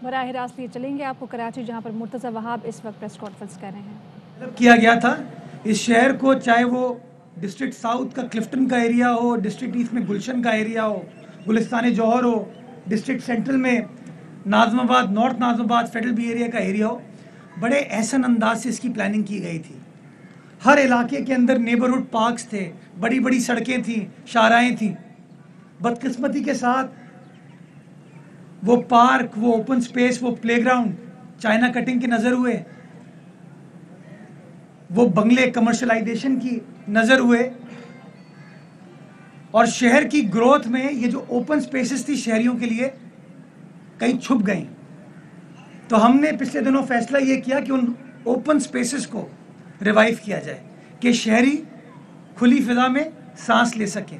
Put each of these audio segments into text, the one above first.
براہ راست یہ چلیں گے آپ کو کراچی، جہاں پر مرتضی وہاب اس وقت پریس کانفرنس کر رہے ہیں. مطلب کیا گیا تھا اس شہر کو، چاہے وہ ڈسٹرکٹ ساؤتھ کا کلفٹن کا ایریا ہو، ڈسٹرکٹ ایسٹ میں گلشن کا ایریا ہو، گلستان جوہر ہو، ڈسٹرکٹ سینٹرل میں ناظم آباد، نارتھ ناظم آباد فیڈرل بی ایریا کا ایریا ہو، بڑے احسن انداز سے اس کی پلاننگ کی گئی تھی. ہر علاقے کے اندر نیبرہڈ پارکس تھے، بڑی بڑی سڑکیں تھیں، شاہراہیں تھیں. بدقسمتی کے ساتھ وہ پارک، وہ اوپن سپیس، وہ پلے گراؤنڈ چائنا کٹنگ کے نظر ہوئے، وہ بنگلے کمرشلائزیشن کی نظر ہوئے، اور شہر کی گروتھ میں یہ جو اوپن سپیسز تھی شہریوں کے لیے کہیں چھپ گئیں. تو ہم نے پچھلے دنوں فیصلہ یہ کیا کہ ان اوپن سپیسز کو ریوائیو کیا جائے کہ شہری کھلی فضا میں سانس لے سکیں،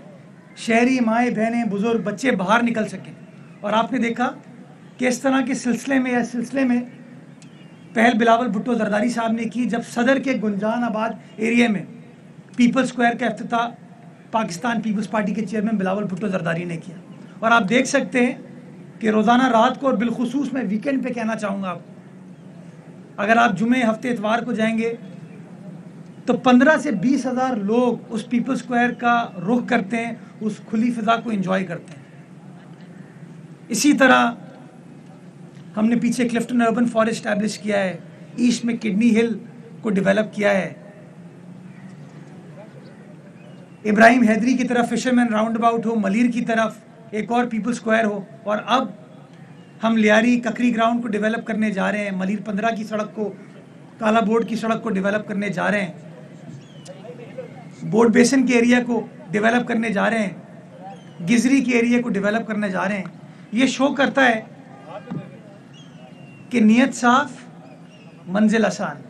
شہری مائیں بہنیں بزرگ بچے باہر نکل سکیں. اور آپ نے دیکھا کہ اس طرح کے سلسلے میں پہل بلاول بھٹو زرداری صاحب نے کی، جب صدر کے گنجان آباد ایریا میں پیپل سکوائر کا افتتاح پاکستان پیپلز پارٹی کے چیئرمین بلاول بھٹو زرداری نے کیا. اور آپ دیکھ سکتے ہیں کہ روزانہ رات کو، اور بالخصوص میں ویکینڈ پہ کہنا چاہوں گا آپ کو، اگر آپ جمعے ہفتے اتوار کو جائیں گے تو 15 سے 20 ہزار لوگ اس پیپل سکوائر کا رخ کرتے ہیں، اس کھلی فضا کو انجوائے کرتے ہیں. اسی طرح ہم نے پیچھے کلفٹن اربن فارسٹ اسٹیبلش کیا ہے، ایسٹ میں کڈنی ہل کو ڈیولپ کیا ہے، ابراہیم حیدری کی طرف فشرمین راؤنڈ اباؤٹ ہو، ملیر کی طرف ایک اور پیپل سکوائر ہو، اور اب ہم لیاری ککری گراؤنڈ کو ڈیولپ کرنے جا رہے ہیں، ملیر 15 کی سڑک کو، کالا بورڈ کی سڑک کو ڈیولپ کرنے جا رہے ہیں، بورڈ بیسن کے ایریا کو ڈیولپ کرنے جا رہے ہیں، گزری کے ایریا کو ڈیولپ کرنے جا رہے ہیں. یہ شو کرتا ہے کہ نیت صاف، منزل آسان،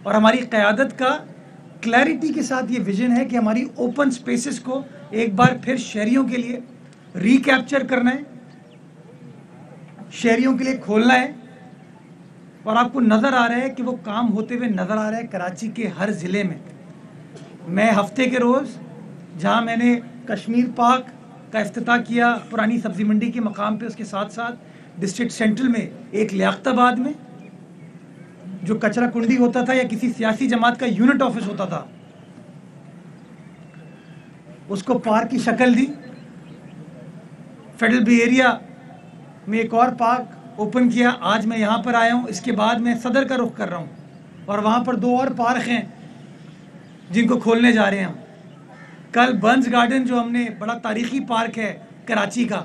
اور ہماری قیادت کا کلیئرٹی کے ساتھ یہ ویژن ہے کہ ہماری اوپن سپیسز کو ایک بار پھر شہریوں کے لیے ری کیپچر کرنا ہے، شہریوں کے لیے کھولنا ہے. اور آپ کو نظر آ رہا ہے کہ وہ کام ہوتے ہوئے نظر آ رہا ہے کراچی کے ہر ضلع میں. میں ہفتے کے روز جہاں میں نے کشمیر پارک کا افتتاح کیا پرانی سبزی منڈی کے مقام پہ، اس کے ساتھ ساتھ ڈسٹرکٹ سینٹرل میں ایک لیاقت آباد میں جو کچرا کنڈی ہوتا تھا یا کسی سیاسی جماعت کا یونٹ آفس ہوتا تھا، اس کو پارک کی شکل دی. فیڈرل بی ایریا میں ایک اور پارک اوپن کیا. آج میں یہاں پر آیا ہوں، اس کے بعد میں صدر کا رخ کر رہا ہوں، اور وہاں پر 2 اور پارک ہیں جن کو کھولنے جا رہے ہیں ہم. کل برنز گارڈن جو ہم نے، بڑا تاریخی پارک ہے کراچی کا،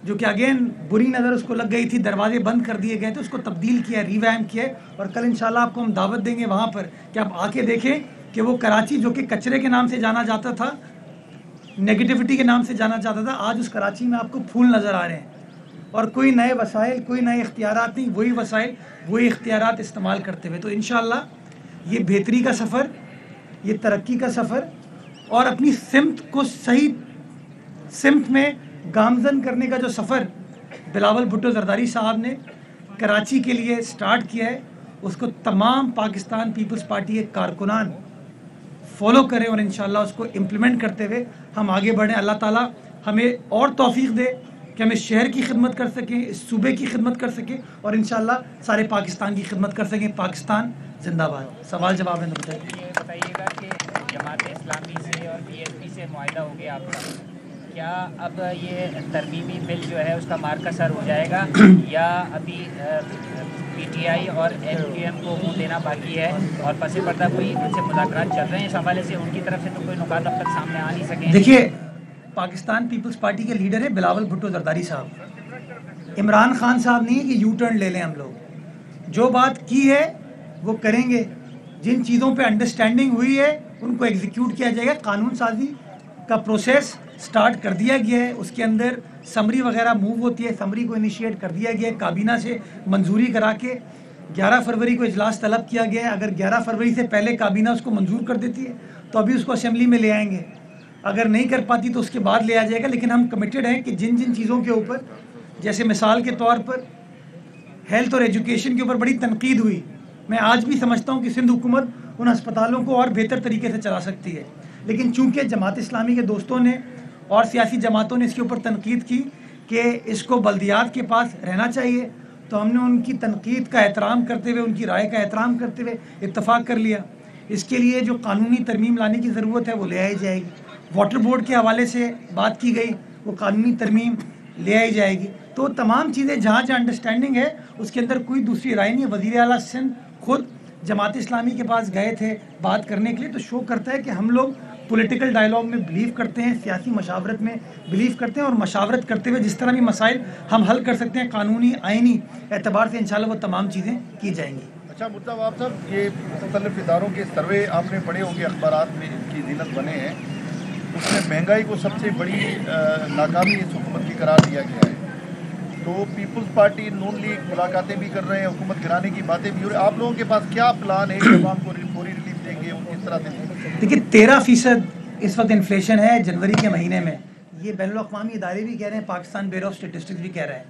جو کہ اگین بری نظر اس کو لگ گئی تھی، دروازے بند کر دیے گئے تھے، اس کو تبدیل کیا، ریویمپ کیا، اور کل انشاءاللہ آپ کو ہم دعوت دیں گے وہاں پر کہ آپ آ کے دیکھیں کہ وہ کراچی جو کہ کچرے کے نام سے جانا جاتا تھا، نیگیٹیوٹی کے نام سے جانا جاتا تھا، آج اس کراچی میں آپ کو پھول نظر آ رہے ہیں. اور کوئی نئے وسائل، کوئی نئے اختیارات نہیں، وہی وسائل وہی اختیارات استعمال کرتے ہوئے. تو انشاءاللہ یہ بہتری کا سفر، یہ ترقی کا سفر، اور اپنی سمت کو صحیح سمت میں گامزن کرنے کا جو سفر بلاول بھٹو زرداری صاحب نے کراچی کے لیے سٹارٹ کیا ہے، اس کو تمام پاکستان پیپلز پارٹی کے کارکنان فالو کریں، اور انشاءاللہ اس کو امپلیمنٹ کرتے ہوئے ہم آگے بڑھیں. اللہ تعالیٰ ہمیں اور توفیق دے کہ ہم اس شہر کی خدمت کر سکیں، اس صوبے کی خدمت کر سکیں، اور انشاءاللہ سارے پاکستان کی خدمت کر سکیں. پاکستان زندہ باد. سوال جواب ہے. یہ بتائیے گا کہ جماعت اسلامی سے اور بی ایس پی سے معاہدہ ہو گیا آپ کا، کیا اب یہ ترمیمی بل جو ہے اس کا مارکا ہو جائے گا، یا ابھی پی ٹی آئی اور ایم کیو ایم کو منہ دینا باقی ہے، اور پس پردہ کوئی ان سے مذاکرات چل رہے ہیں اس حوالے سے؟ ان کی طرف سے تو کوئی نکات اب تک سامنے آ نہیں سکے. دیکھیے، پاکستان پیپلز پارٹی کے لیڈر ہے بلاول بھٹو زرداری صاحب. عمران خان صاحب نہیں ہے کہ یو ٹرن لے لیں. ہم لوگ جو بات کی ہے وہ کریں گے. جن چیزوں پہ انڈرسٹینڈنگ ہوئی ہے ان کو ایگزیکیوٹ کیا جائے گا. قانون سازی کا پروسیس سٹارٹ کر دیا گیا ہے، اس کے اندر سمری وغیرہ موو ہوتی ہے، سمری کو انیشیٹ کر دیا گیا ہے، کابینہ سے منظوری کرا کے 11 فروری کو اجلاس طلب کیا گیا ہے. اگر 11 فروری سے پہلے کابینہ اس کو منظور کر دیتی ہے تو ابھی اس کو اسمبلی میں لے آئیں گے، اگر نہیں کر پاتی تو اس کے بعد لے آ جائے گا. لیکن ہم کمیٹڈ ہیں کہ جن جن چیزوں کے اوپر، جیسے مثال کے طور پر ہیلتھ اور ایجوکیشن کے اوپر بڑی تنقید ہوئی، میں آج بھی سمجھتا ہوں کہ سندھ حکومت ان ہسپتالوں کو اور بہتر طریقے سے چلا سکتی ہے. لیکن چونکہ جماعت اسلامی کے دوستوں نے اور سیاسی جماعتوں نے اس کے اوپر تنقید کی، کہ اس کو بلدیات کے پاس رہنا چاہیے، تو ہم نے ان کی تنقید کا احترام کرتے ہوئے، ان کی رائے کا احترام کرتے ہوئے اتفاق کر لیا۔ اس کے لیے جو قانونی ترمیم لانے کی ضرورت ہے وہ لے آئی جائے گی۔ واٹر بورڈ کے حوالے سے بات کی گئی، وہ قانونی ترمیم لے آئی جائے گی۔ تو تمام چیزیں جہاں جہاں انڈرسٹینڈنگ ہے اس کے اندر کوئی دوسری رائے نہیں ہے۔ وزیر اعلیٰ سندھ خود جماعت اسلامی کے پاس گئے تھے بات کرنے کے لیے، تو شو کرتا ہے کہ ہم لوگ پولیٹیکل ڈائلاگ میں بلیو کرتے ہیں، سیاسی مشاورت میں بلیو کرتے ہیں، اور مشاورت کرتے ہوئے جس طرح بھی مسائل ہم حل کر سکتے ہیں قانونی آئینی اعتبار سے انشاءاللہ وہ تمام چیزیں کی جائیں گی۔ اچھا مرتضی وہاب صاحب، یہ مختلف اداروں کے سروے آپ نے پڑھے ہوں گے، اخبارات میں ان کی زینت بنے ہیں، اس میں مہنگائی کو سب سے بڑی ناکامی اس حکومت کی قرار دیا گیا ہے۔ تو پیپلز پارٹی نون لیگ ملاقاتیں بھی کر رہے ہیں، حکومت گرانے کی باتیں بھی ہو رہی ہیں، آپ لوگوں کے پاس کیا پلان ہے؟ عوام کو فوری ریلیف دیں گے، ان کس طرح دیں گے؟ دیکھیے 13% اس وقت انفلیشن ہے جنوری کے مہینے میں، یہ بین الاقوامی ادارے بھی کہہ رہے ہیں، پاکستان بیورو آف اسٹیٹسٹکس بھی کہہ رہا ہے۔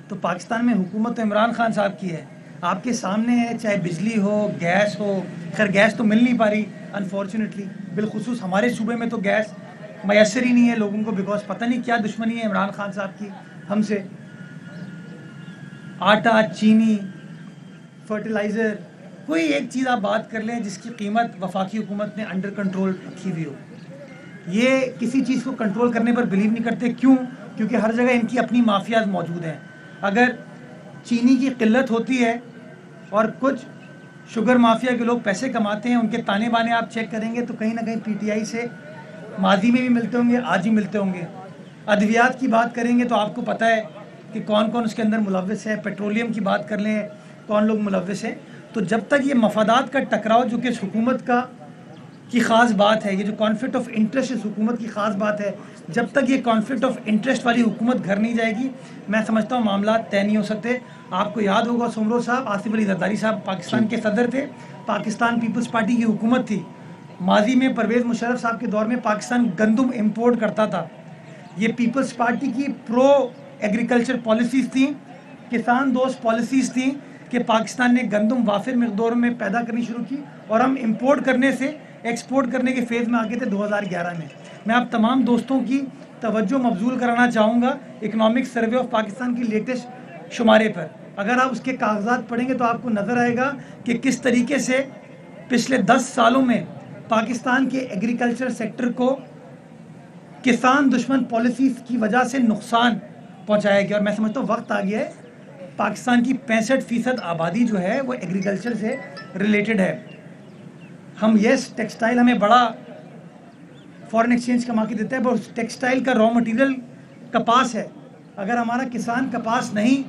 تو پاکستان میں حکومت عمران خان صاحب کی ہے، آپ کے سامنے ہے، چاہے بجلی ہو، گیس ہو، خیر گیس تو مل نہیں پا رہی انفارچونیٹلی، بالخصوص ہمارے صوبے میں تو گیس میسر ہی نہیں ہے لوگوں کو، بیکاز پتہ نہیں کیا دشمنی ہے عمران خان صاحب کی ہم سے۔ آٹا، چینی، فرٹیلائزر، کوئی ایک چیز آپ بات کر لیں جس کی قیمت وفاقی حکومت نے انڈر کنٹرول رکھی ہوئی ہو۔ یہ کسی چیز کو کنٹرول کرنے پر بلیو نہیں کرتے، کیوں؟ کیونکہ ہر جگہ ان کی اپنی مافیاز موجود ہیں۔ اگر چینی کی قلت ہوتی ہے اور کچھ شوگر مافیا کے لوگ پیسے کماتے ہیں، ان کے تانے بانے آپ چیک کریں گے تو کہیں نہ کہیں پی ٹی آئی سے ماضی میں بھی ملتے ہوں گے، آج بھی ملتے ہوں گے۔ ادویات کی بات کریں گے تو آپ کو پتہ ہے کہ کون کون اس کے اندر ملوث ہے، پیٹرولیم کی بات کر لیں کون لوگ ملوث ہیں۔ تو جب تک یہ مفادات کا ٹکراؤ جو کہ اس حکومت کی خاص بات ہے، یہ جو کانفلکٹ آف انٹرسٹ اس حکومت کی خاص بات ہے، جب تک یہ کانفلکٹ آف انٹرسٹ والی حکومت گھر نہیں جائے گی، میں سمجھتا ہوں معاملات طے نہیں ہو سکتے۔ آپ کو یاد ہوگا سومرو صاحب، آصف علی زرداری صاحب پاکستان کے صدر تھے، پاکستان پیپلز پارٹی کی حکومت تھی، ماضی میں پرویز مشرف صاحب کے دور میں پاکستان گندم امپورٹ کرتا تھا۔ یہ پیپلز پارٹی کی پرو ایگریکلچر پالیسیز تھیں، کسان دوست پالیسیز تھیں کہ پاکستان نے گندم وافر مقدار میں پیدا کرنی شروع کی، اور ہم امپورٹ کرنے سے ایکسپورٹ کرنے کے فیز میں آگے تھے 2011 میں۔ میں آپ تمام دوستوں کی توجہ مبذول کرانا چاہوں گا اکنامک سروے آف پاکستان کی لیٹسٹ شمارے پر۔ اگر آپ اس کے کاغذات پڑھیں گے تو آپ کو نظر آئے گا کہ کس طریقے سے پچھلے 10 سالوں میں پاکستان کے ایگریکلچر سیکٹر کو کسان دشمن پالیسیز کی وجہ سے نقصان پہنچایا گیا، اور میں سمجھتا ہوں وقت آ گیا ہے، پاکستان کی 65% آبادی جو ہے وہ ایگریکلچر سے ریلیٹڈ ہے۔ ہم یس ٹیکسٹائل ہمیں بڑا فارن ایکسچینج کما کے دیتا ہے، پر ٹیکسٹائل کا را مٹیریل کپاس ہے۔ اگر ہمارا کسان کپاس نہیں